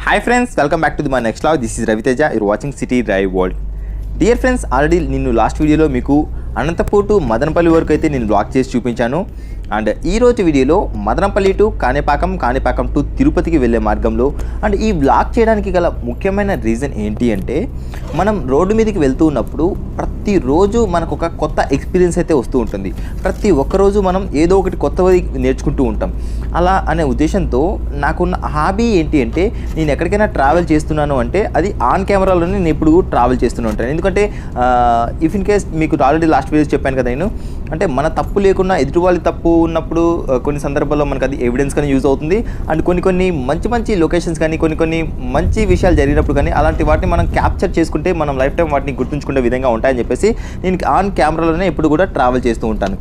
Hi friends, welcome back to my next vlog. This is Raviteja. You're watching City Drive World. Dear friends, already నిన్ను last వీడియోలో మీకు Anantapur to Madanapalle వరకు అయితే నేను blog చేసి చూపించాను. అండ్ ఈరోజు వీడియోలో మదనపల్లి టు కాణిపాకం టు తిరుపతికి వెళ్ళే మార్గంలో అండ్ ఈ బ్లాగ్ చేయడానికి గల ముఖ్యమైన రీజన్ ఏంటి అంటే మనం రోడ్డు మీదకి వెళ్తూ ఉన్నప్పుడు ప్రతిరోజు మనకు ఒక కొత్త ఎక్స్పీరియన్స్ అయితే వస్తూ ఉంటుంది. ప్రతి ఒక్కరోజు మనం ఏదో ఒకటి కొత్తది నేర్చుకుంటూ ఉంటాం. అలా అనే ఉద్దేశంతో నాకున్న హాబీ ఏంటి అంటే నేను ఎక్కడికైనా ట్రావెల్ చేస్తున్నాను అంటే అది ఆన్ కెమెరాలోనే నేను ఎప్పుడు ట్రావెల్ చేస్తూనే ఉంటాను. ఎందుకంటే ఇఫ్ ఇన్ కేస్ మీకు ఆల్రెడీ లాస్ట్ వీడియోస్ చెప్పాను కదా నేను, అంటే మన తప్పు లేకున్నా ఎదుటి వాళ్ళ తప్పు ఉన్నప్పుడు కొన్ని సందర్భాల్లో మనకు అది ఎవిడెన్స్ కానీ యూజ్ అవుతుంది. అండ్ కొన్ని మంచి లొకేషన్స్ కానీ కొన్ని మంచి విషయాలు జరిగినప్పుడు కానీ అలాంటి వాటిని మనం క్యాప్చర్ చేసుకుంటే మనం లైఫ్ టైం వాటిని గుర్తుంచుకునే విధంగా ఉంటాయని చెప్పేసి నేను ఆన్ కెమెరాలోనే ఎప్పుడు కూడా ట్రావెల్ చేస్తూ ఉంటాను.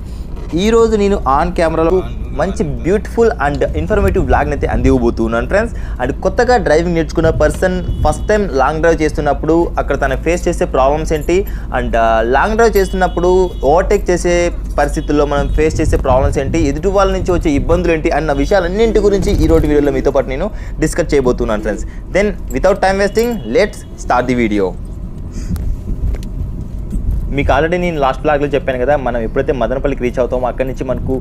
ఈరోజు నేను ఆన్ కెమెరాలో మంచి బ్యూటిఫుల్ అండ్ ఇన్ఫర్మేటివ్ బ్లాగ్ని అయితే అందివ్వబోతున్నాను ఫ్రెండ్స్. అండ్ కొత్తగా డ్రైవింగ్ నేర్చుకున్న person first time long drive చేస్తున్నప్పుడు అక్కడ తను ఫేస్ చేసే ప్రాబ్లమ్స్ ఏంటి, అండ్ లాంగ్ డ్రైవ్ చేస్తున్నప్పుడు ఓవర్టేక్ చేసే పరిస్థితుల్లో మనం ఫేస్ చేసే ప్రాబ్లమ్స్ ఏంటి, ఎదుటి వాళ్ళ నుంచి వచ్చే ఇబ్బందులు ఏంటి అన్న విషయాలన్నింటి గురించి ఈరోజు వీడియోలో మీతో పాటు నేను డిస్కస్ చేయబోతున్నాను friends. Then without time wasting let's start the video. మీకు ఆల్రెడీ నేను లాస్ట్ బ్లాగ్లో చెప్పాను కదా, మనం ఎప్పుడైతే మదనపల్లికి రీచ్ అవుతామో అక్కడి నుంచి మనకు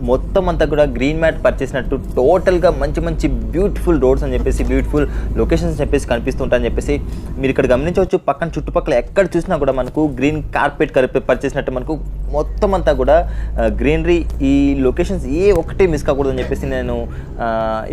మొత్తం అంతా కూడా గ్రీన్ మ్యాట్ పరిచేసినట్టు టోటల్గా మంచి బ్యూటిఫుల్ రోడ్స్ అని చెప్పేసి బ్యూటిఫుల్ లొకేషన్స్ అని చెప్పేసి కనిపిస్తుంటాయని చెప్పేసి మీరు ఇక్కడ గమనించవచ్చు. పక్కన చుట్టుపక్కల ఎక్కడ చూసినా కూడా మనకు గ్రీన్ కార్పెట్ పరిచేసినట్టు మనకు మొత్తం అంతా కూడా గ్రీనరీ. ఈ లొకేషన్స్ ఏ ఒక్కటే మిస్ కాకూడదని చెప్పేసి నేను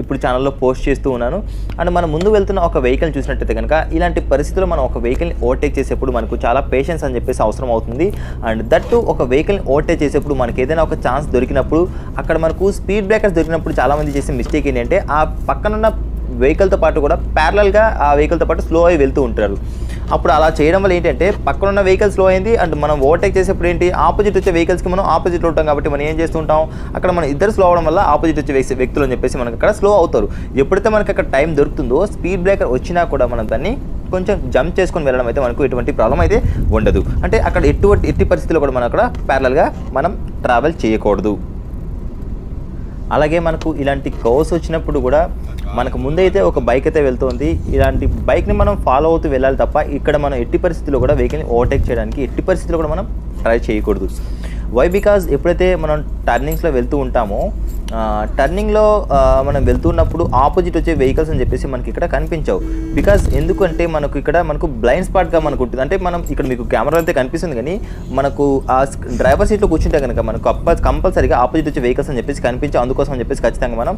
ఇప్పుడు ఛానల్లో పోస్ట్ చేస్తూ ఉన్నాను. అండ్ మనం ముందు వెళ్తున్న ఒక వెహికల్ చూసినట్టయితే కనుక ఇలాంటి పరిస్థితుల్లో మనం ఒక వెహికల్ని ఓవర్టేక్ చేసేప్పుడు మనకు చాలా పేషెన్స్ అని చెప్పేసి అవసరం అవుతుంది. అండ్ దట్టు ఒక వెహికల్ని ఓవర్టేక్ చేసేప్పుడు మనకి ఏదైనా ఒక ఛాన్స్ దొరికినప్పుడు అక్కడ మనకు స్పీడ్ బ్రేకర్స్ దొరికినప్పుడు చాలామంది చేసే మిస్టేక్ ఏంటంటే ఆ పక్కనున్న వెహికల్తో పాటు కూడా ప్యారలల్గా ఆ వెహికల్తో పాటు స్లో అయి వెళ్తూ ఉంటారు. అప్పుడు అలా చేయడం వల్ల ఏంటంటే పక్కనున్న వెహికల్ స్లో అయింది అండ్ మనం ఓవర్టేక్ చేసేప్పుడు ఏంటి ఆపోజిట్ వచ్చే వెహికల్స్కి మనం ఆపోజిట్లో ఉంటాం కాబట్టి మనం ఏం చేస్తుంటాం, అక్కడ మనం ఇద్దరు స్లో అవడం వల్ల ఆపోజిట్ వచ్చే వ్యక్తులు అని చెప్పేసి మనకు అక్కడ స్లో అవుతారు. ఎప్పుడైతే మనకి అక్కడ టైం దొరుకుతుందో స్పీడ్ బ్రేకర్ వచ్చినా కూడా మనం దాన్ని కొంచెం జంప్ చేసుకొని వెళ్ళడం అయితే మనకు ఎటువంటి ప్రాబ్లం అయితే ఉండదు. అంటే అక్కడ ఎట్టి పరిస్థితుల్లో కూడా మనం అక్కడ ప్యారలల్గా మనం ట్రావెల్ చేయకూడదు. అలాగే మనకు ఇలాంటి కర్వ్స్ వచ్చినప్పుడు కూడా మనకు ముందైతే ఒక బైక్ అయితే వెళ్తుంది, ఇలాంటి బైక్ని మనం ఫాలో అవుతూ వెళ్ళాలి తప్ప ఇక్కడ మనం ఎట్టి పరిస్థితుల్లో కూడా వెహికల్ని ఓవర్టేక్ చేయడానికి ఎట్టి పరిస్థితుల్లో కూడా మనం ట్రై చేయకూడదు. వై బికాజ్ ఎప్పుడైతే మనం టర్నింగ్స్లో వెళ్తూ ఉంటామో టర్నింగ్లో మనం వెళ్తున్నప్పుడు ఆపోజిట్ వచ్చే వెహికల్స్ అని చెప్పేసి మనకి ఇక్కడ కనిపించవు. బికాజ్ ఎందుకంటే మనకు బ్లైండ్ స్పాట్గా మనకు ఉంటుంది. అంటే మనం ఇక్కడ మీకు కెమెరా అయితే కనిపిస్తుంది కానీ మనకు ఆ డ్రైవర్ సీట్లో కూర్చుంటే కనుక మనకు కంపల్సరీగా ఆపోజిట్ వచ్చే వెహికల్స్ అని చెప్పేసి కనిపించవు. అందుకోసం అని చెప్పేసి ఖచ్చితంగా మనం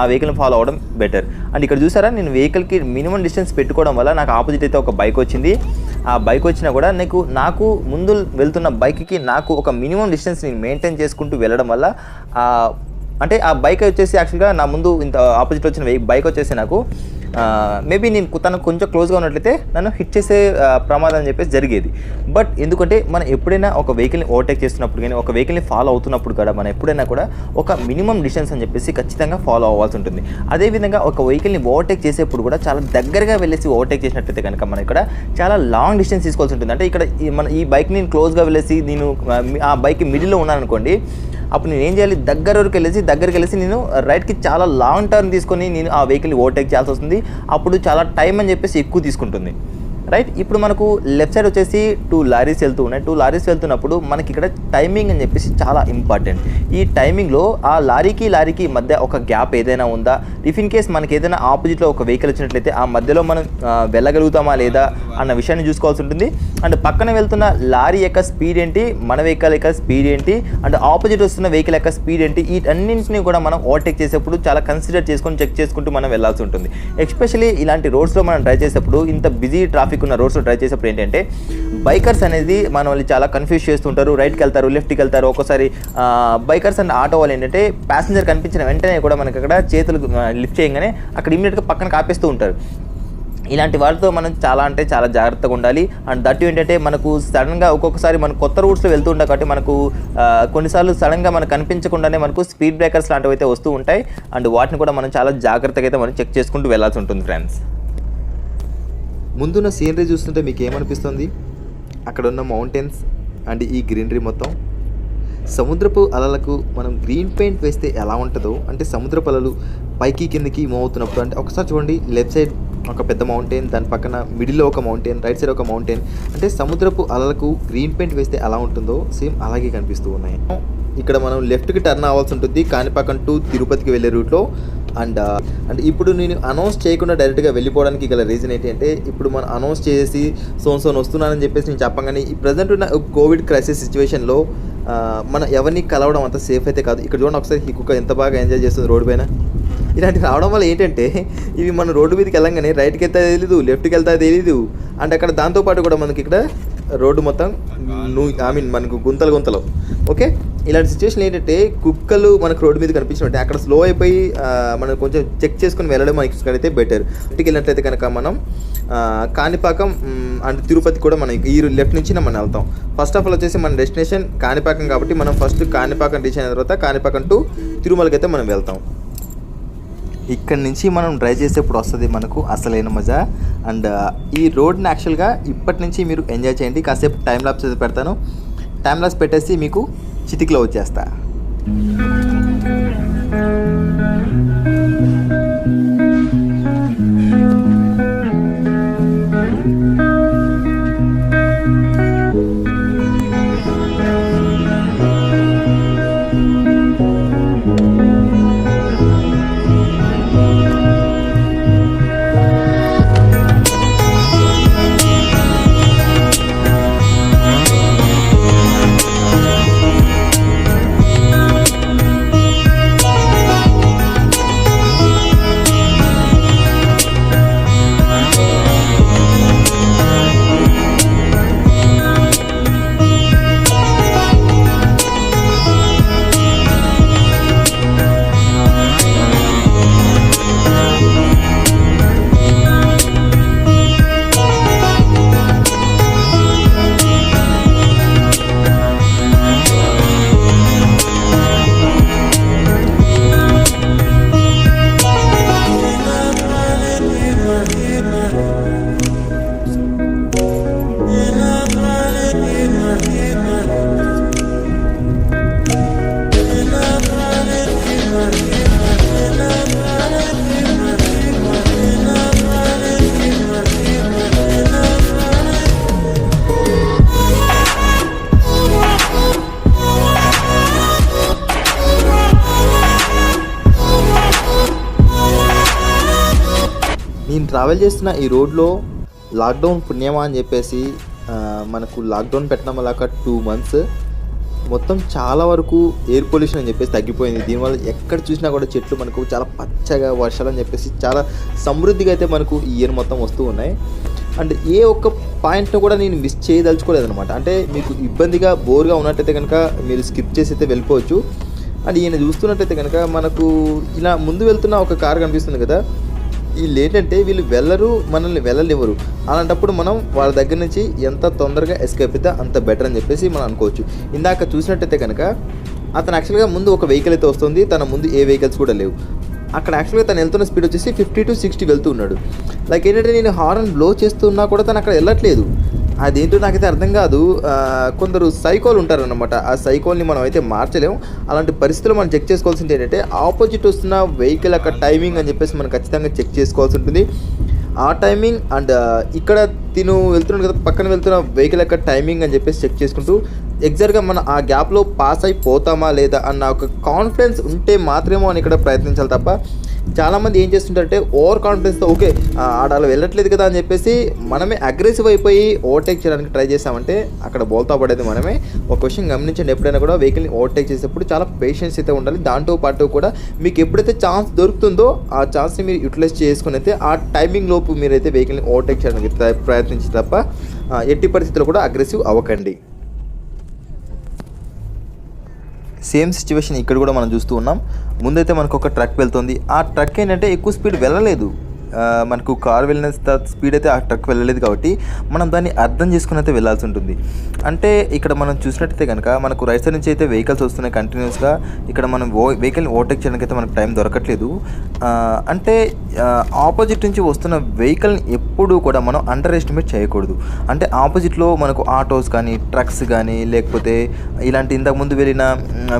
ఆ వెహికల్ని ఫాలో అవ్వడం బెటర్. అండ్ ఇక్కడ చూసారా, నేను వెహికల్కి మినిమం డిస్టెన్స్ పెట్టుకోవడం వల్ల నాకు ఆపోజిట్ అయితే ఒక బైక్ వచ్చింది. ఆ బైక్ వచ్చినా కూడా నాకు ముందు వెళ్తున్న బైక్కి నాకు ఒక మినిమం డిస్టెన్స్ నేను మెయింటైన్ చేసుకుంటూ వెళ్ళడం వల్ల అంటే ఆ బైక్ వచ్చేసి యాక్చువల్గా నా ముందు ఇంత ఆపోజిట్ వచ్చిన బైక్ వచ్చేసి నాకు మేబీ నేను తనకు కొంచెం క్లోజ్గా ఉన్నట్లయితే నన్ను హిట్ చేసే ప్రమాదం అని చెప్పేసి జరిగేది. బట్ ఎందుకంటే మనం ఎప్పుడైనా ఒక వెహికల్ని ఓవర్టేక్ చేస్తున్నప్పుడు కానీ ఒక వెహికల్ని ఫాలో అవుతున్నప్పుడు కూడా మనం ఎప్పుడైనా కూడా ఒక మినిమం డిస్టెన్స్ అని చెప్పేసి ఖచ్చితంగా ఫాలో అవ్వాల్సి ఉంటుంది. అదేవిధంగా ఒక వెహికల్ని ఓవర్టేక్ చేసేప్పుడు కూడా చాలా దగ్గరగా వెళ్ళేసి ఓవర్టేక్ చేసినట్లయితే కనుక మనం ఇక్కడ చాలా లాంగ్ డిస్టెన్స్ తీసుకోవాల్సి ఉంటుంది. అంటే ఇక్కడ ఈ బైక్ నేను క్లోజ్గా వెళ్ళేసి నేను ఆ బైక్ మిడిల్లో ఉన్నాను అనుకోండి, అప్పుడు నేను ఏం చేయాలి, దగ్గరికి వెళ్ళేసి నేను రైట్కి చాలా లాంగ్ టర్న్ తీసుకొని నేను ఆ వెహికల్ని ఓవర్టేక్ చేయాల్సి వస్తుంది. అప్పుడు చాలా టైం అని చెప్పేసి ఎక్కువ తీసుకుంటుంది. రైట్, ఇప్పుడు మనకు లెఫ్ట్ సైడ్ వచ్చేసి 2 లారీస్ వెళ్తూ ఉన్నాయి. 2 లారీస్ వెళ్తున్నప్పుడు మనకి ఇక్కడ టైమింగ్ అని చెప్పేసి చాలా ఇంపార్టెంట్. ఈ టైమింగ్లో ఆ లారీకి మధ్య ఒక గ్యాప్ ఏదైనా ఉందా, ఇఫ్ ఇన్ కేస్ మనకి ఏదైనా ఆపోజిట్లో ఒక వెహికల్ వచ్చినట్లయితే ఆ మధ్యలో మనం వెళ్ళగలుగుతామా లేదా అన్న విషయాన్ని చూసుకోవాల్సి ఉంటుంది. అండ్ పక్కన వెళ్తున్న లారీ యొక్క స్పీడ్ ఏంటి, మన వెహికల్ యొక్క స్పీడ్ ఏంటి, అండ్ ఆపోజిట్ వస్తున్న వెహికల్ యొక్క స్పీడ్ ఏంటి, వీటన్నింటినీ కూడా మనం ఓవర్టేక్ చేసేప్పుడు చాలా కన్సిడర్ చేసుకొని చెక్ చేసుకుంటూ మనం వెళ్ళాల్సి ఉంటుంది. ఎస్పెషల్లీ ఇలాంటి రోడ్స్లో మనం డ్రైవ్ చేసేప్పుడు, ఇంత బిజీ ట్రాఫిక్ ఉన్న రోడ్స్లో డ్రైవ్ చేసేప్పుడు ఏంటంటే బైకర్స్ అనేది మన వాళ్ళు చాలా కన్ఫ్యూజ్ చేస్తుంటారు. రైట్కి వెళ్తారు, లెఫ్ట్కి వెళ్తారు. ఒక్కోసారి బైకర్స్ అండ్ ఆటో వాళ్ళు ఏంటంటే ప్యాసింజర్ కనిపించిన వెంటనే కూడా మనకి అక్కడ చేతులు లిఫ్ట్ చేయగానే అక్కడ ఇమీడియట్గా పక్కన కాపేస్తూ ఉంటారు. ఇలాంటి వాళ్ళతో మనం చాలా జాగ్రత్తగా ఉండాలి. అండ్ దట్టు ఏంటంటే మనకు సడన్గా ఒక్కొక్కసారి మనం కొత్త రూట్స్లో వెళ్తూ ఉంటాం కాబట్టి మనకు కొన్నిసార్లు సడన్గా మనకు కనిపించకుండానే మనకు స్పీడ్ బ్రేకర్స్ లాంటివి అయితే వస్తూ ఉంటాయి. అండ్ వాటిని కూడా మనం చాలా జాగ్రత్తగా అయితే మనం చెక్ చేసుకుంటూ వెళ్ళాల్సి ఉంటుంది ఫ్రెండ్స్. ముందున్న సీనరీ చూస్తుంటే మీకు ఏమనిపిస్తుంది? అక్కడ ఉన్న మౌంటైన్స్ అండ్ ఈ గ్రీనరీ మొత్తం సముద్రపు అలలకు మనం గ్రీన్ పెయింట్ వేస్తే ఎలా ఉంటుందో, అంటే సముద్రపు అలలు పైకి కిందకి మూవ్ అవుతున్నప్పుడు, అంటే ఒకసారి చూడండి లెఫ్ట్ సైడ్ ఒక పెద్ద మౌంటైన్, దాని పక్కన మిడిల్లో ఒక మౌంటైన్, రైట్ సైడ్ ఒక మౌంటైన్. అంటే సముద్రపు అలలకు గ్రీన్ పెయింట్ వేస్తే ఎలా ఉంటుందో సేమ్ అలాగే కనిపిస్తూ ఉన్నాయి. ఇక్కడ మనం లెఫ్ట్కి టర్న్ అవ్వాల్సి ఉంటుంది కాణిపాకం టు తిరుపతికి వెళ్ళే రూట్లో. అండ్ ఇప్పుడు నేను అనౌన్స్ చేయకుండా డైరెక్ట్గా వెళ్ళిపోవడానికి గల రీజన్ ఏంటి అంటే, ఇప్పుడు మనం అనౌన్స్ చేసి సోన్ వస్తున్నానని చెప్పేసి నేను చెప్పగానే ఈ ప్రజెంట్ ఉన్న కోవిడ్ క్రైసిస్ సిచ్యువేషన్లో మనం ఎవరిని కలవడం అంత సేఫ్ అయితే కాదు. ఇక్కడ చూడండి ఒకసారి ఈ కుక్క ఎంత బాగా ఎంజాయ్ చేస్తుంది రోడ్డు పైన. ఇలాంటివి రావడం వల్ల ఏంటంటే ఇవి మన రోడ్డు మీదకి వెళ్ళంగానే రైట్కి వెళ్తా తెలీదు, లెఫ్ట్కి వెళ్తా తెలీదు. అండ్ అక్కడ దాంతోపాటు కూడా మనకి ఇక్కడ రోడ్డు మొత్తం మనకు గుంతలు. ఓకే, ఇలాంటి సిచ్యువేషన్ ఏంటంటే కుక్కలు మనకు రోడ్డు మీద కనిపించినట్టే అక్కడ స్లో అయిపోయి మనం కొంచెం చెక్ చేసుకుని వెళ్ళడం మనకి ఇక్కడైతే బెటర్. ఇంటికి వెళ్ళినట్లయితే కనుక మనం కాణిపాకం అండ్ తిరుపతి కూడా మనం ఈ లెఫ్ట్ నుంచి మనం వెళ్తాం. ఫస్ట్ ఆఫ్ ఆల్ వచ్చేసి మన డెస్టినేషన్ కాణిపాకం కాబట్టి మనం ఫస్ట్ కాణిపాకం రీచ్ అయిన తర్వాత కాణిపాకం టు తిరుమలకి అయితే మనం వెళ్తాం. ఇక్కడి నుంచి మనం డ్రైవ్ చేసేప్పుడు వస్తుంది మనకు అసలైన మజా. అండ్ ఈ రోడ్ని యాక్చువల్గా ఇప్పటి నుంచి మీరు ఎంజాయ్ చేయండి. కాసేపు టైం లాప్స్ అయితే పెడతాను. టైం లాప్స్ పెట్టేసి మీకు చిటికలో వచ్చేస్తా. నేను ట్రావెల్ చేస్తున్న ఈ రోడ్లో లాక్డౌన్ పుణ్యమా అని చెప్పేసి మనకు లాక్డౌన్ పెట్టడం వల్ల 2 months మొత్తం చాలా వరకు ఎయిర్ పొల్యూషన్ అని చెప్పేసి తగ్గిపోయింది. దీనివల్ల ఎక్కడ చూసినా కూడా చెట్లు మనకు చాలా పచ్చగా, వర్షాలు అని చెప్పేసి చాలా సమృద్ధిగా అయితే మనకు ఈ ఇయర్ మొత్తం వస్తూ ఉన్నాయి. అండ్ ఏ ఒక్క పాయింట్ను కూడా నేను మిస్ చేయదలుచుకోలేదన్నమాట. అంటే మీకు ఇబ్బందిగా బోర్గా ఉన్నట్టయితే కనుక మీరు స్కిప్ చేసి అయితే వెళ్ళిపోవచ్చు. అండ్ ఈయన చూస్తున్నట్టయితే కనుక మనకు ఇలా ముందు వెళ్తున్న ఒక కార్ కనిపిస్తుంది కదా, వీళ్ళు ఏంటంటే వీళ్ళు మనల్ని వెళ్ళనివ్వరు. అలాంటప్పుడు మనం వాళ్ళ దగ్గర నుంచి ఎంత తొందరగా ఎస్కేప్ అయితే అంత బెటర్ అని చెప్పేసి మనం అనుకోవచ్చు. ఇందాక చూసినట్టయితే కనుక అతను యాక్చువల్గా ముందు ఒక వెహికల్ అయితే వస్తుంది, తన ముందు ఏ వెహికల్స్ కూడా లేవు. అక్కడ యాక్చువల్గా తను వెళ్తున్న స్పీడ్ వచ్చేసి 50 to 60 వెళ్తూ ఉన్నాడు. లైక్ ఏంటంటే నేను హార్న్ బ్లో చేస్తున్నా కూడా తను అక్కడ వెళ్ళట్లేదు. అదేంటో నాకైతే అర్థం కాదు. కొందరు సైకోలు ఉంటారన్నమాట. ఆ సైకోల్ని మనం అయితే మార్చలేము. అలాంటి పరిస్థితుల్లో మనం చెక్ చేసుకోవాల్సింది ఏంటంటే ఆపోజిట్ వస్తున్న వెహికల్ యొక్క టైమింగ్ అని చెప్పేసి మనం ఖచ్చితంగా చెక్ చేసుకోవాల్సి ఉంటుంది. ఆ టైమింగ్ అండ్ ఇక్కడ తిను వెళ్తున్నాడు కదా పక్కన వెళ్తున్న వెహికల్ యొక్క టైమింగ్ అని చెప్పేసి చెక్ చేసుకుంటూ ఎగ్జాక్ట్గా మనం ఆ గ్యాప్లో పాస్ అయిపోతామా లేదా అన్న ఒక కాన్ఫిడెన్స్ ఉంటే మాత్రమే మనం ఇక్కడ ప్రయత్నించాలి తప్ప చాలామంది ఏం చేస్తుంటారంటే ఓవర్ కాన్ఫిడెన్స్తో ఓకే ఆడాలి వెళ్ళట్లేదు కదా అని చెప్పేసి మనమే అగ్రెసివ్ అయిపోయి ఓవర్టేక్ చేయడానికి ట్రై చేసామంటే అక్కడ బోల్తా పడేది మనమే. ఒక విషయం గమనించండి, ఎప్పుడైనా కూడా వెహికల్ని ఓవర్టేక్ చేసేటప్పుడు చాలా పేషెన్స్ అయితే ఉండాలి. దాంతో పాటు కూడా మీకు ఎప్పుడైతే ఛాన్స్ దొరుకుతుందో ఆ ఛాన్స్ని మీరు యూటిలైజ్ చేసుకుని అయితే ఆ టైమింగ్ లోపు మీరైతే వెహికల్ని ఓవర్టేక్ చేయడానికి ప్రయత్నించి తప్ప ఎట్టి పరిస్థితుల్లో కూడా అగ్రెసివ్ అవ్వకండి. సేమ్ సిచ్యువేషన్ ఇక్కడ కూడా మనం చూస్తూ ఉన్నాం. ముందైతే మనకు ఒక ట్రక్ వెళ్తుంది. ఆ ట్రక్ ఏంటంటే ఎక్కువ స్పీడ్ వెళ్ళలేదు. మనకు కార్ వెళ్ళిన స్పీడ్ అయితే ఆ ట్రక్ వెళ్ళలేదు కాబట్టి మనం దాన్ని అర్థం చేసుకుని అయితే వెళ్ళాల్సి ఉంటుంది. అంటే ఇక్కడ మనం చూసినట్టయితే కనుక మనకు రైట్ సైడ్ నుంచి అయితే వెహికల్స్ వస్తున్నాయి కంటిన్యూస్గా. ఇక్కడ మనం వెహికల్ని ఓవర్టేక్ చేయడానికి అయితే మనకు టైం దొరకట్లేదు. అంటే ఆపోజిట్ నుంచి వస్తున్న వెహికల్ని ఎప్పుడూ కూడా మనం అండర్ ఎస్టిమేట్ చేయకూడదు. అంటే ఆపోజిట్లో మనకు ఆటోస్ కానీ ట్రక్స్ కానీ లేకపోతే ఇలాంటి ఇంతకుముందు వెళ్ళిన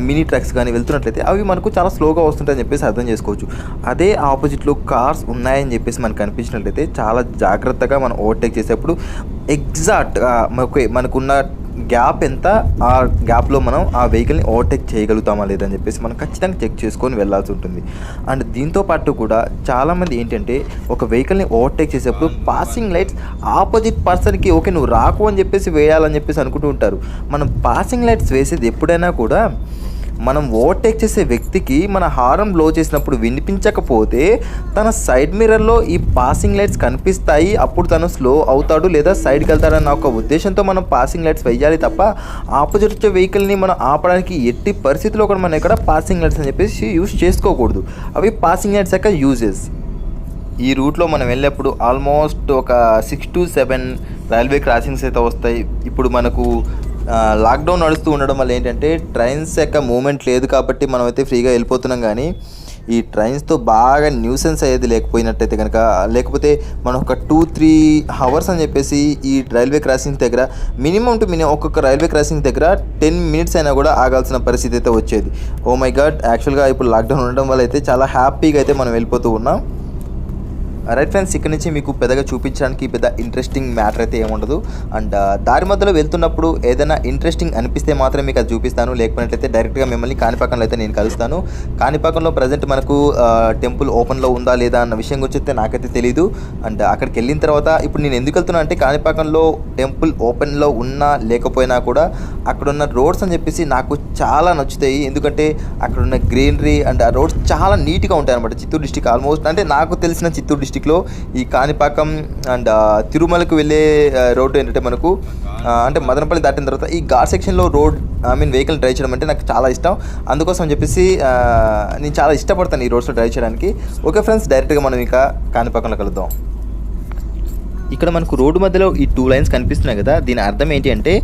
మినీ ట్రక్స్ కానీ వెళ్తున్నట్లయితే అవి మనకు చాలా స్లోగా వస్తుంటాయని చెప్పేసి అర్థం చేసుకోవచ్చు. అదే ఆపోజిట్లో కార్స్ ఉన్నాయని చెప్పేసి మనకు కనిపించినట్లయితే చాలా జాగ్రత్తగా మనం ఓవర్టేక్ చేసేప్పుడు ఎగ్జాక్ట్గా మనకున్న గ్యాప్ ఎంత, ఆ గ్యాప్లో మనం ఆ వెహికల్ని ఓవర్టేక్ చేయగలుగుతామా లేదని చెప్పేసి మనం ఖచ్చితంగా చెక్ చేసుకొని వెళ్ళాల్సి ఉంటుంది. అండ్ దీంతో పాటు కూడా చాలామంది ఏంటంటే ఒక వెహికల్ని ఓవర్టేక్ చేసేప్పుడు పాసింగ్ లైట్స్ ఆపోజిట్ పర్సన్కి ఓకే నువ్వు రాకు అని చెప్పేసి వేయాలని చెప్పేసి అనుకుంటూ ఉంటారు. మనం పాసింగ్ లైట్స్ వేసేది ఎప్పుడైనా కూడా మనం ఓవర్టేక్ చేసే వ్యక్తికి మన హారన్ బ్లో చేసినప్పుడు వినిపించకపోతే తన సైడ్ మిర్రర్లో ఈ పాసింగ్ లైట్స్ కనిపిస్తాయి, అప్పుడు తను స్లో అవుతాడు లేదా సైడ్కి వెళ్తాడన్న ఒక ఉద్దేశంతో మనం పాసింగ్ లైట్స్ వేయాలి తప్ప ఆపోజిట్ వచ్చే వెహికల్ని మనం ఆపడానికి ఎట్టి పరిస్థితిలో కూడా మనం ఇక్కడ పాసింగ్ లైట్స్ అని చెప్పేసి యూజ్ చేసుకోకూడదు. అవి పాసింగ్ లైట్స్ యొక్క యూజెస్. ఈ రూట్లో మనం వెళ్ళేప్పుడు ఆల్మోస్ట్ ఒక 6 to 7 రైల్వే క్రాసింగ్స్ అయితే వస్తాయి. ఇప్పుడు మనకు లాక్డౌన్ నడుస్తూ ఉండడం వల్ల ఏంటంటే ట్రైన్స్ యొక్క మూమెంట్ లేదు కాబట్టి మనమైతే ఫ్రీగా వెళ్ళిపోతున్నాం. కానీ ఈ ట్రైన్స్తో బాగా న్యూసెన్స్ అయ్యేది లేకపోయినట్టయితే కనుక, లేకపోతే మనం ఒక 2-3 hours అని చెప్పేసి ఈ రైల్వే క్రాసింగ్ దగ్గర మినిమం ఒక్కొక్క రైల్వే క్రాసింగ్ దగ్గర 10 minutes అయినా కూడా ఆగాల్సిన పరిస్థితి అయితే వచ్చేది. ఓ మై గాడ్, యాక్చువల్గా ఇప్పుడు లాక్డౌన్ ఉండడం వల్ల అయితే చాలా హ్యాపీగా అయితే మనం వెళ్ళిపోతూ ఉన్నాం. రైట్ ఫ్రెండ్స్, ఇక్కడ నుంచి మీకు పెద్దగా చూపించడానికి పెద్ద ఇంట్రెస్టింగ్ మ్యాటర్ అయితే ఏముండదు. అండ్ దారి మధ్యలో వెళ్తున్నప్పుడు ఏదైనా ఇంట్రెస్టింగ్ అనిపిస్తే మాత్రం మీకు అది చూపిస్తాను, లేకపోయినట్లయితే డైరెక్ట్గా మిమ్మల్ని కాణిపాకంలో అయితే నేను కలుస్తాను. కాణిపాకంలో ప్రజెంట్ మనకు టెంపుల్ ఓపెన్లో ఉందా లేదా అన్న విషయం గురించి అయితే నాకైతే తెలీదు. అండ్ అక్కడికి వెళ్ళిన తర్వాత ఇప్పుడు నేను ఎందుకు వెళ్తున్నా అంటే కాణిపాకంలో టెంపుల్ ఓపెన్లో ఉన్నా లేకపోయినా కూడా అక్కడున్న రోడ్స్ అని చెప్పేసి నాకు చాలా నచ్చుతాయి. ఎందుకంటే అక్కడున్న గ్రీనరీ అండ్ ఆ రోడ్స్ చాలా నీట్గా ఉంటాయి అనమాట. చిత్తూరు డిస్టిక్ ఆల్మోస్ట్ అంటే నాకు తెలిసిన చిత్తూరు డిస్టిక్లో ఈ కాణిపాకం అండ్ తిరుమలకు వెళ్ళే రోడ్డు ఏంటంటే మనకు అంటే మదనపల్లి దాటిన తర్వాత ఈ ఘాట్ సెక్షన్లో వెహికల్ డ్రైవ్ చేయడం అంటే నాకు చాలా ఇష్టం. అందుకోసం అని చెప్పేసి నేను చాలా ఇష్టపడతాను ఈ రోడ్స్లో డ్రైవ్ చేయడానికి. ఓకే ఫ్రెండ్స్, డైరెక్ట్గా మనం ఇక కాణిపాకంలో కలుద్దాం. ఇక్కడ మనకు రోడ్డు మధ్యలో ఈ 2 lines కనిపిస్తున్నాయి కదా, దీని అర్థం ఏంటి అంటే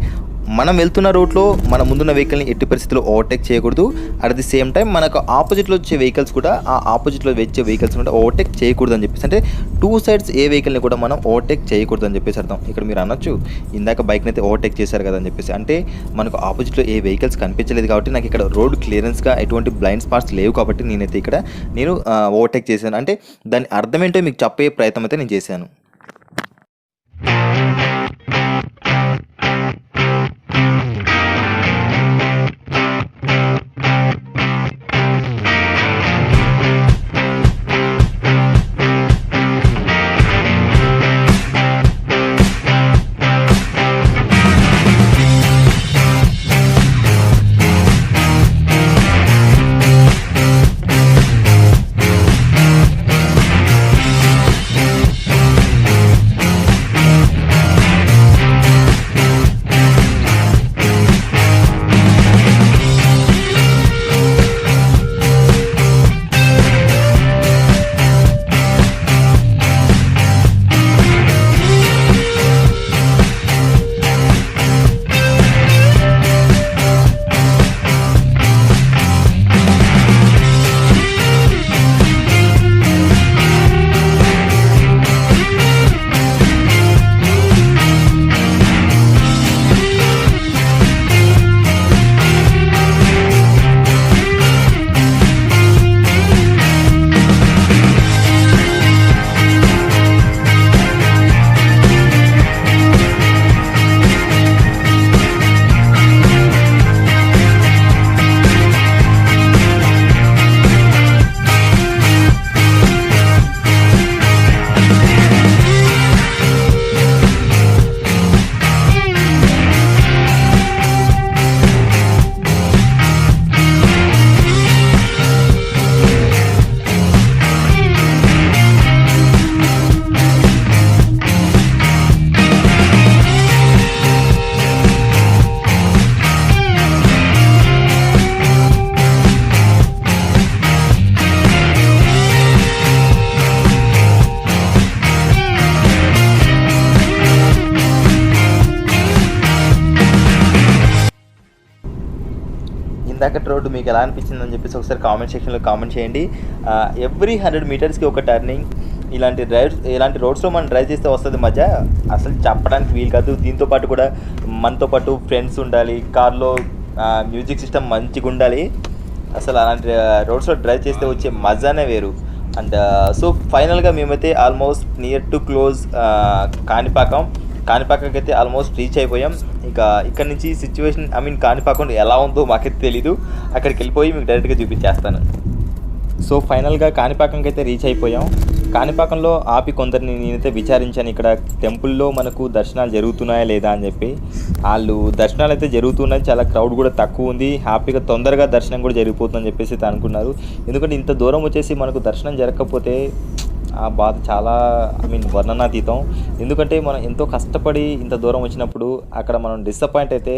మనం వెళ్తున్న రూట్లో మన ముందున్న వెహికల్ని ఎట్టి పరిస్థితుల్లో ఓవర్టేక్ చేయకూడదు. అట్ ది సేమ్ టైం మనకు ఆపోజిట్లో వచ్చే వెహికల్స్ కూడా ఆ ఆపోజిట్లో వచ్చే వెహికల్స్ కూడా ఓవర్టేక్ చేయకూడదు అని చెప్పేసి, అంటే 2 sides ఏ వెహికల్ని కూడా మనం ఓవర్టేక్ చేయకూడదు అని చెప్పేసి అర్థం. ఇక్కడ మీరు అనొచ్చు ఇందాక బైక్ని అయితే ఓవర్టేక్ చేశారు కదా అని చెప్పేసి, అంటే మనకు ఆపోజిట్లో ఏ వెహికల్స్ కనిపించలేదు కాబట్టి నాకు ఇక్కడ రోడ్ క్లియరెన్స్గా ఎటువంటి బ్లైండ్ స్పాట్స్ లేవు కాబట్టి నేనైతే ఇక్కడ ఓవర్టేక్ చేశాను. అంటే దాని అర్థం ఏంటో మీకు చెప్పే ప్రయత్నం అయితే నేను చేశాను. ఇందాకటి రోడ్డు మీకు ఎలా అనిపించిందని చెప్పేసి ఒకసారి కామెంట్ సెక్షన్లో కామెంట్ చేయండి. ఎవ్రీ 100 మీటర్స్కి ఒక టర్నింగ్, ఇలాంటి రోడ్స్లో మనం డ్రైవ్ చేస్తే వస్తుంది మజా, అసలు చెప్పడానికి వీలు కాదు. దీంతో పాటు కూడా మనతో పాటు ఫ్రెండ్స్ ఉండాలి, కార్లో మ్యూజిక్ సిస్టమ్ మంచిగా ఉండాలి. అసలు అలాంటి రోడ్స్లో డ్రైవ్ చేస్తే వచ్చే మజానే వేరు. అండ్ సో ఫైనల్గా మేమైతే ఆల్మోస్ట్ నియర్ టు క్లోజ్ కాణిపాకంకి అయితే ఆల్మోస్ట్ రీచ్ అయిపోయాం. ఇక ఇక్కడ నుంచి సిచ్యువేషన్ కాణిపాకం ఎలా ఉందో మాకైతే తెలీదు. అక్కడికి వెళ్ళిపోయి మీకు డైరెక్ట్గా చూపించేస్తాను. సో ఫైనల్గా కాణిపాకంకి అయితే రీచ్ అయిపోయాం. కాణిపాకంలో ఆపి కొందరిని నేనైతే విచారించాను, ఇక్కడ టెంపుల్లో మనకు దర్శనాలు జరుగుతున్నాయా లేదా అని చెప్పి. వాళ్ళు దర్శనాలు అయితే జరుగుతున్నాయి, చాలా క్రౌడ్ కూడా తక్కువ ఉంది, హ్యాపీగా తొందరగా దర్శనం కూడా జరిగిపోతుందని చెప్పేసి అయితే అనుకున్నారు. ఎందుకంటే ఇంత దూరం వచ్చేసి మనకు దర్శనం జరగకపోతే ఆ బాధ చాలా వర్ణనాతీతం. ఎందుకంటే మనం ఎంతో కష్టపడి ఇంత దూరం వచ్చినప్పుడు అక్కడ మనం డిసప్పాయింట్ అయితే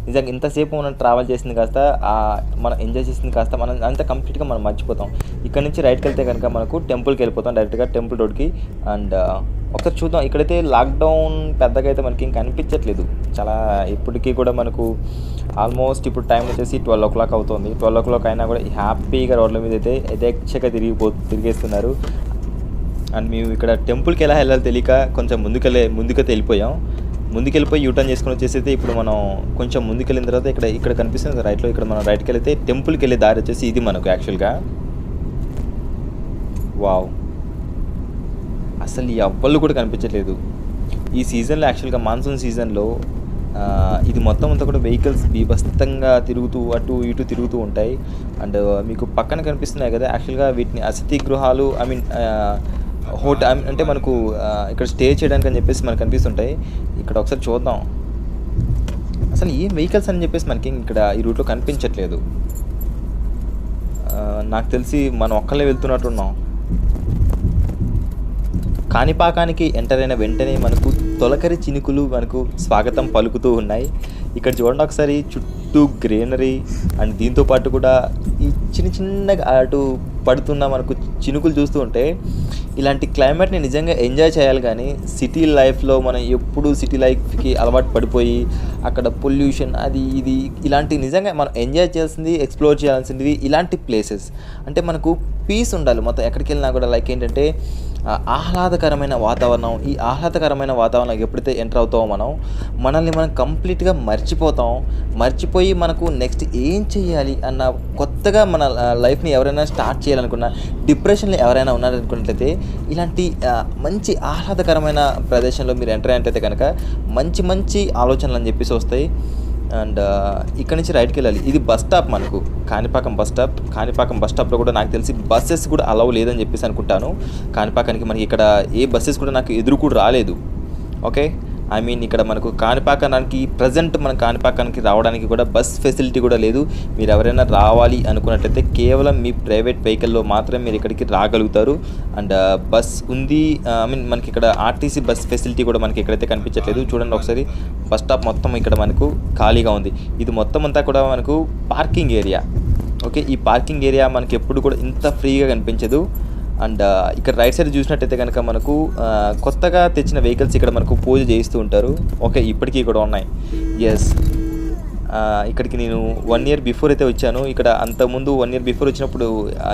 నిజంగా ఇంతసేపు మనం ట్రావెల్ చేసింది కాస్త మనం ఎంజాయ్ చేసింది కాస్త మనం అంత కంప్లీట్గా మనం మర్చిపోతాం. ఇక్కడ నుంచి రైట్కి వెళ్తే కనుక మనకు టెంపుల్కి వెళ్ళిపోతాం, డైరెక్ట్గా టెంపుల్ రోడ్కి. అండ్ ఒకసారి చూద్దాం. ఇక్కడైతే లాక్డౌన్ పెద్దగా అయితే మనకి ఇంకా అనిపించట్లేదు. చాలా ఇప్పటికీ కూడా మనకు ఆల్మోస్ట్ ఇప్పుడు టైం వచ్చేసి 12 o'clock అవుతుంది. 12 o'clock అయినా కూడా హ్యాపీగా రోడ్ల మీద అయితే యథేచ్ఛగా తిరిగేస్తున్నారు. అండ్ మేము ఇక్కడ టెంపుల్కి ఎలా వెళ్ళాలో తెలియక కొంచెం ముందుకైతే వెళ్ళిపోయాం. ముందుకెళ్ళిపోయి యూటర్న్ చేసుకుని వచ్చేసి ఇప్పుడు మనం కొంచెం ముందుకెళ్ళిన తర్వాత ఇక్కడ కనిపిస్తుంది రైట్లో, ఇక్కడ మనం రైట్కి వెళ్తే టెంపుల్కి వెళ్ళే దారి వచ్చేసి ఇది మనకు యాక్చువల్గా. వావ్, అసలు ఈ అవ్వలు కూడా కనిపించట్లేదు ఈ సీజన్లో. యాక్చువల్గా మాన్సూన్ సీజన్లో ఇది మొత్తం అంతా కూడా వెహికల్స్ బీభత్సంగా తిరుగుతూ అటు ఇటు తిరుగుతూ ఉంటాయి. అండ్ మీకు పక్కన కనిపిస్తున్నాయి కదా, యాక్చువల్గా వీటిని అతిథి గృహాలు హోటల్ అంటే మనకు ఇక్కడ స్టే చేయడానికి అని చెప్పేసి మనకు కనిపిస్తుంటాయి. ఇక్కడ ఒకసారి చూద్దాం, అసలు ఏం వెహికల్స్ అని చెప్పేసి మనకి ఇక్కడ ఈ రూట్లో కనిపించట్లేదు. నాకు తెలిసి మనం ఒక్కళ్ళే వెళ్తున్నట్టున్నాం. కాణిపాకానికి ఎంటర్ అయిన వెంటనే మనకు తొలకరి చినుకులు మనకు స్వాగతం పలుకుతూ ఉన్నాయి. ఇక్కడ చూడండి ఒకసారి, చుట్టూ గ్రీనరీ అండ్ దీంతోపాటు కూడా ఈ చిన్నగా అటు పడుతున్న మనకు చినుకులు చూస్తూ ఉంటే ఇలాంటి క్లైమేట్ని నిజంగా ఎంజాయ్ చేయాలి. కానీ సిటీ లైఫ్లో మనం ఎప్పుడు సిటీ లైఫ్కి అలవాటు పడిపోయి అక్కడ పొల్యూషన్ అది ఇది ఇలాంటి నిజంగా మనం ఎంజాయ్ చేయాల్సింది, ఎక్స్ప్లోర్ చేయాల్సింది ఇలాంటి ప్లేసెస్. అంటే మనకు పీస్ ఉండాలి మొత్తం ఎక్కడికి వెళ్ళినా కూడా. లైక్ ఏంటంటే ఆహ్లాదకరమైన వాతావరణం. ఈ ఆహ్లాదకరమైన వాతావరణం ఎప్పుడైతే ఎంటర్ అవుతామో మనల్ని మనం కంప్లీట్గా మర్చిపోయి మనకు నెక్స్ట్ ఏం చేయాలి అన్న కొత్తగా మన లైఫ్ని ఎవరైనా స్టార్ట్ చేయాలనుకున్నా, డిప్రెషన్లో ఎవరైనా ఉన్నారనుకున్నట్లయితే ఇలాంటి మంచి ఆహ్లాదకరమైన ప్రదేశంలో మీరు ఎంటర్ అయినట్లయితే కనుక మంచి ఆలోచనలు అని చెప్పేసి వస్తాయి. అండ్ ఇక్కడ నుంచి రైట్కి వెళ్ళాలి. ఇది బస్ స్టాప్ మనకు, కాణిపాకం బస్ స్టాప్లో కూడా నాకు తెలిసి బస్సెస్ కూడా అలౌ లేదని చెప్పేసి అనుకుంటాను. కాణిపాకానికి మనకి ఇక్కడ ఏ బస్సెస్ కూడా నాకు ఎదురు కూడా రాలేదు. ఓకే, ఇక్కడ మనకు ప్రజెంట్ మన కాణిపాకానికి రావడానికి కూడా బస్ ఫెసిలిటీ కూడా లేదు. మీరు ఎవరైనా రావాలి అనుకున్నట్లయితే కేవలం మీ ప్రైవేట్ వెహికల్లో మాత్రమే మీరు ఇక్కడికి రాగలుగుతారు. అండ్ బస్ ఉంది, మనకి ఇక్కడ ఆర్టీసీ బస్ ఫెసిలిటీ కూడా మనకి ఎక్కడైతే కనిపించట్లేదు. చూడండి ఒకసారి, బస్ స్టాప్ మొత్తం ఇక్కడ మనకు ఖాళీగా ఉంది. ఇది మొత్తం అంతా కూడా మనకు పార్కింగ్ ఏరియా. ఓకే, ఈ పార్కింగ్ ఏరియా మనకి ఎప్పుడు కూడా ఇంత ఫ్రీగా కనిపించదు. అండ్ ఇక్కడ రైట్ సైడ్ చూసినట్టయితే కనుక మనకు కొత్తగా తెచ్చిన వెహికల్స్ ఇక్కడ మనకు పూజ చేయిస్తూ ఉంటారు. ఓకే, ఇప్పటికీ కూడా ఉన్నాయి. ఎస్, ఇక్కడికి నేను 1 year బిఫోర్ అయితే వచ్చాను. ఇక్కడ అంతకుముందు 1 year బిఫోర్ వచ్చినప్పుడు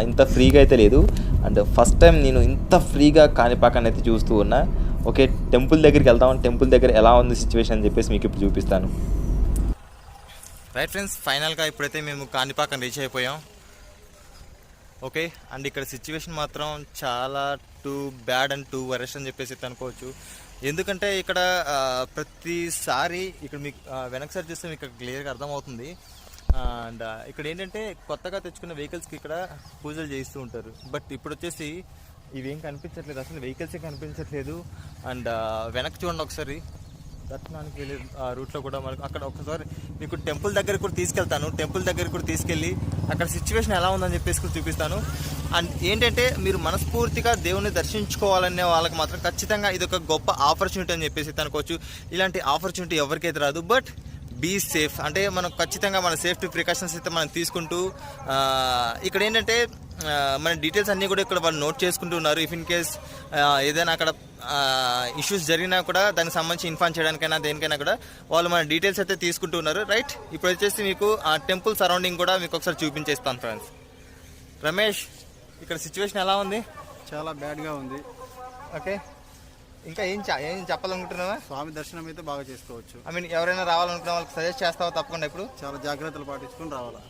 ఇంత ఫ్రీగా అయితే లేదు. అండ్ ఫస్ట్ టైం నేను ఇంత ఫ్రీగా కాణిపాకాన్ని అయితే చూస్తూ ఉన్నా. ఓకే, టెంపుల్ దగ్గరికి వెళ్తాం. టెంపుల్ దగ్గర ఎలా ఉంది సిచ్యువేషన్ అని చెప్పేసి మీకు ఇప్పుడు చూపిస్తాను. రైట్ ఫ్రెండ్స్, ఫైనల్గా ఇప్పుడైతే మేము కాణిపాకం రీచ్ అయిపోయాం. ఓకే, అండ్ ఇక్కడ సిచ్యువేషన్ మాత్రం చాలా too bad and two worst అని చెప్పేసి అనుకోవచ్చు. ఎందుకంటే ఇక్కడ ప్రతిసారి ఇక్కడ మీకు వెనకసారి చూస్తే మీకు క్లియర్గా అర్థమవుతుంది. అండ్ ఇక్కడ ఏంటంటే కొత్తగా తెచ్చుకున్న వెహికల్స్కి ఇక్కడ పూజలు చేయిస్తూ ఉంటారు. బట్ ఇప్పుడు వచ్చేసి ఇవేం కనిపించట్లేదు, అసలు వెహికల్సే కనిపించట్లేదు. అండ్ వెనక్కి చూడండి ఒకసారి, దర్శనానికి వెళ్ళే రూట్లో కూడా మనకు అక్కడ ఒకసారి మీకు టెంపుల్ దగ్గర కూడా తీసుకెళ్తాను. టెంపుల్ దగ్గర కూడా తీసుకెళ్ళి అక్కడ సిచ్యువేషన్ ఎలా ఉందని చెప్పేసి కూడా చూపిస్తాను. అండ్ ఏంటంటే మీరు మనస్ఫూర్తిగా దేవుణ్ణి దర్శించుకోవాలనే వాళ్ళకి మాత్రం ఖచ్చితంగా ఇది ఒక గొప్ప ఆపర్చునిటీ అని చెప్పేసి అనుకోవచ్చు. ఇలాంటి ఆపర్చునిటీ ఎవరికైతే రాదు. బట్ బీ సేఫ్, అంటే మనం ఖచ్చితంగా మన సేఫ్టీ ప్రికాషన్స్ అయితే మనం తీసుకుంటూ ఇక్కడ ఏంటంటే మన డీటెయిల్స్ అన్నీ కూడా ఇక్కడ వాళ్ళు నోట్ చేసుకుంటూ ఉన్నారు. ఇఫ్ ఇన్ కేస్ ఏదైనా అక్కడ ఇష్యూస్ జరిగినా కూడా దానికి సంబంధించి ఇన్ఫార్మ్ చేయడానికైనా దేనికైనా కూడా వాళ్ళు మన డీటెయిల్స్ అయితే తీసుకుంటూ ఉన్నారు. రైట్, ఇప్పుడు వచ్చేసి మీకు ఆ టెంపుల్ సరౌండింగ్ కూడా మీకు ఒకసారి చూపించేస్తాను ఫ్రెండ్స్. రమేష్, ఇక్కడ సిచ్యువేషన్ ఎలా ఉంది? చాలా బ్యాడ్గా ఉంది. ఓకే, ఇంకా ఏం చెప్పాలనుకుంటున్నావా? స్వామి దర్శనం అయితే బాగా చేసుకోవచ్చు. ఎవరైనా రావాలనుకున్న వాళ్ళకి సజెస్ట్ చేస్తావా? తప్పకుండా ఇప్పుడు చాలా జాగ్రత్తలు పాటించుకుని రావాలా,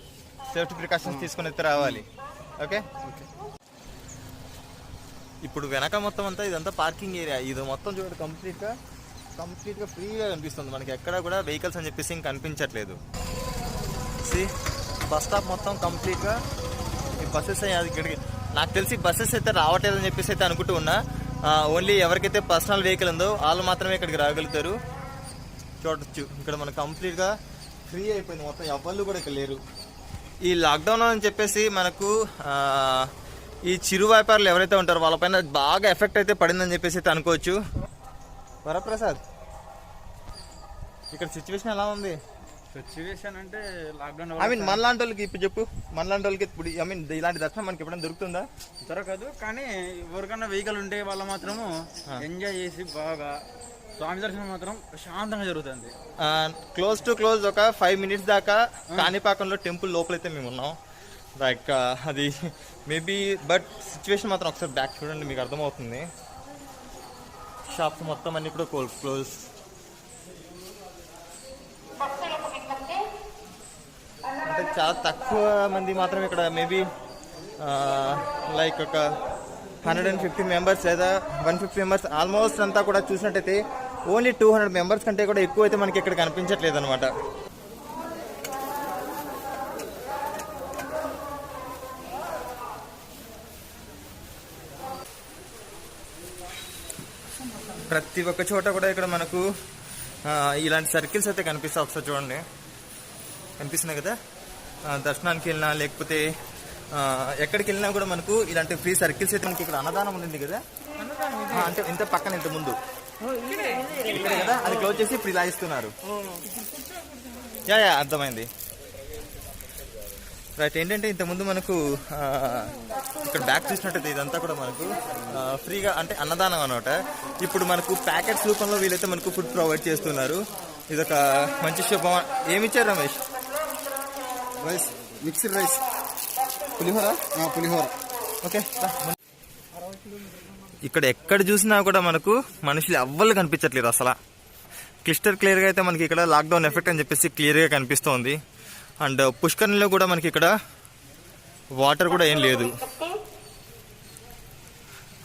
సేఫ్టీ ప్రికాషన్స్ తీసుకుని అయితే రావాలి. ఓకే, ఇప్పుడు వెనక మొత్తం అంతా ఇదంతా పార్కింగ్ ఏరియా. ఇది మొత్తం చూడండి కంప్లీట్గా ఫ్రీగా కనిపిస్తుంది మనకి. ఎక్కడ కూడా వెహికల్స్ అని చెప్పేసి ఇంక కనిపించట్లేదు. బస్ స్టాప్ మొత్తం కంప్లీట్గా ఈ బస్సెస్ ఇక్కడికి నాకు తెలిసి బస్సెస్ అయితే రావట్లేదని చెప్పేసి అయితే అనుకుంటూ ఉన్నా. ఓన్లీ ఎవరికైతే పర్సనల్ వెహికల్ ఉందో వాళ్ళు మాత్రమే ఇక్కడికి రాగలుగుతారు. చూడొచ్చు ఇక్కడ మనకు కంప్లీట్గా ఫ్రీ అయిపోయింది మొత్తం. ఎవ్వళ్ళు కూడా ఇక్కడ లేరు. ఈ లాక్డౌన్ అని చెప్పేసి మనకు ఈ చిరు వ్యాపారులు ఎవరైతే ఉంటారో వాళ్ళపైన బాగా ఎఫెక్ట్ అయితే పడిందని చెప్పేసి అయితే అనుకోవచ్చు. వరప్రసాద్, ఇక్కడ సిచ్యువేషన్ ఎలా ఉంది? సిచ్యువేషన్ అంటే లాక్డౌన్ ఐ మీన్ మనలాంటి వాళ్ళకి ఇప్పుడు చెప్పు, మనలాంటి వాళ్ళకి ఇప్పుడు ఐ మీన్ ఇలాంటి దర్శనం మనకి ఎప్పుడైనా దొరుకుతుందా? దొరకదు, కానీ ఎవరికన్నా వెహికల్ ఉంటే వాళ్ళు మాత్రము ఎంజాయ్ చేసి బాగా స్వామి దర్శనం మాత్రం ప్రశాంతంగా జరుగుతుంది. క్లోజ్ టు క్లోజ్ ఒక 5 minutes దాకా కాణిపాకంలో టెంపుల్ లోపలైతే మేము ఉన్నాం. లైక్ అది మేబీ బట్ సిచ్యువేషన్ మాత్రం ఒకసారి బ్యాక్ చూడండి, మీకు అర్థమవుతుంది. షాప్స్ మొత్తం అన్ని కూడా క్లోజ్. అంటే చాలా తక్కువ మంది మాత్రం ఇక్కడ మేబీ లైక్ ఒక 150 members లేదా 150 members ఆల్మోస్ట్ అంతా కూడా చూసినట్టయితే ఓన్లీ 200 members కంటే కూడా ఎక్కువ అయితే మనకి ఇక్కడ కనిపించట్లేదు అనమాట. ప్రతి ఒక్క చోట కూడా ఇక్కడ మనకు ఇలాంటి సర్కిల్స్ అయితే కనిపిస్తాయి. ఒకసారి చూడండి, కనిపిస్తున్నాయి కదా. దర్శనానికి వెళ్ళినా లేకపోతే ఎక్కడికి వెళ్ళినా కూడా మనకు ఇలాంటి ఫ్రీ సర్కిల్స్ అయితే మనకి ఇక్కడ అన్నదానం ఉంది కదా. అంటే ఇంత పక్కన ఇంత ముందు ఇక్కడ కదా, అది క్లోజ్ చేసి ఇప్పుడు ఇలా ఇస్తున్నారు. యా అర్థమైంది. రైట్. ఏంటంటే ఇంతకుముందు మనకు ఇక్కడ బ్యాక్ చూసినట్టయితే ఇదంతా కూడా మనకు ఫ్రీగా అంటే అన్నదానం అనమాట. ఇప్పుడు మనకు ప్యాకెట్స్ రూపంలో వీళ్ళైతే మనకు ఫుడ్ ప్రొవైడ్ చేస్తున్నారు. ఇదొక మంచి శుభం. ఏమిచ్చారు రమేష్? రైస్, మిక్స్డ్ రైస్, పులిహోర. ఓకే. ఇక్కడ ఎక్కడ చూసినా కూడా మనకు మనుషులు ఎవ్వరు కనిపించట్లేదు అసలు. క్లియర్గా అయితే మనకి ఇక్కడ లాక్డౌన్ ఎఫెక్ట్ అని చెప్పేసి క్లియర్గా కనిపిస్తోంది. అండ్ పుష్కరిణిలో కూడా మనకి ఇక్కడ వాటర్ కూడా ఏం లేదు.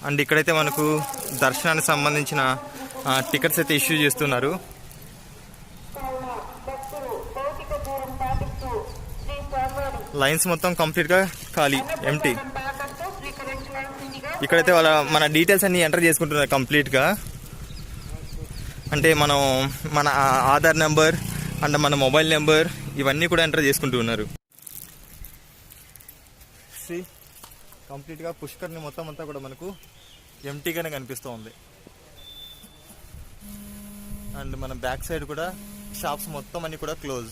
అండ్ ఇక్కడైతే మనకు దర్శనానికి సంబంధించిన టికెట్స్ అయితే ఇష్యూ చేస్తున్నారు. లైన్స్ మొత్తం కంప్లీట్గా ఖాళీ, ఎంటీ. ఇక్కడైతే మన డీటెయిల్స్ అన్ని ఎంటర్ చేసుకుంటున్నారు కంప్లీట్గా. అంటే మన ఆధార్ నెంబర్ అండ్ మన మొబైల్ నెంబర్ ఇవన్నీ కూడా ఎంటర్ చేసుకుంటూ ఉన్నారు. కంప్లీట్గా పుష్కర్ని మొత్తం అంతా కూడా మనకు ఎంటీగానే కనిపిస్తూ ఉంది. అండ్ మన బ్యాక్ సైడ్ కూడా షాప్స్ మొత్తం అన్ని కూడా క్లోజ్.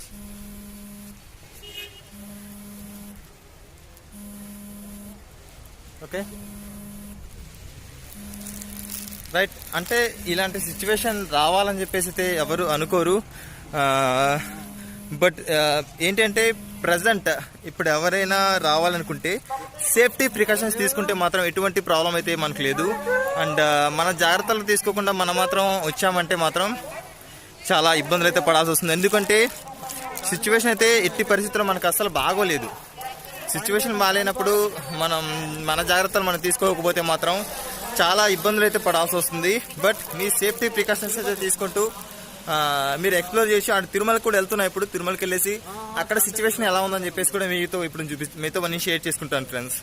Okay right. అంటే ఇలాంటి సిచ్యువేషన్ రావాలని చెప్పేసి అయితే ఎవరు అనుకోరు. బట్ ఏంటంటే ప్రజెంట్ ఇప్పుడు ఎవరైనా రావాలనుకుంటే సేఫ్టీ ప్రికాషన్స్ తీసుకుంటే మాత్రం ఎటువంటి ప్రాబ్లం అయితే మనకు లేదు. అండ్ మన జాగ్రత్తలు తీసుకోకుండా మనం మాత్రం వచ్చామంటే మాత్రం చాలా ఇబ్బందులు అయితే పడాల్సి వస్తుంది. ఎందుకంటే సిచ్యువేషన్ అయితే ఎట్టి పరిస్థితుల్లో మనకు అసలు బాగోలేదు. సిచ్యువేషన్ బాగాలేనప్పుడు మన జాగ్రత్తలు మనం తీసుకోకపోతే మాత్రం చాలా ఇబ్బందులు అయితే పడాల్సి వస్తుంది. బట్ మీ సేఫ్టీ ప్రికాషన్స్ అయితే తీసుకుంటూ మీరు ఎక్స్ప్లోర్ చేసి అటు తిరుమలకి కూడా వెళ్తున్నాయి. ఇప్పుడు తిరుమలకి వెళ్ళేసి అక్కడ సిచ్యువేషన్ ఎలా ఉందని చెప్పేసి కూడా మీతో ఇప్పుడు మీతో షేర్ చేసుకుంటాను ఫ్రెండ్స్.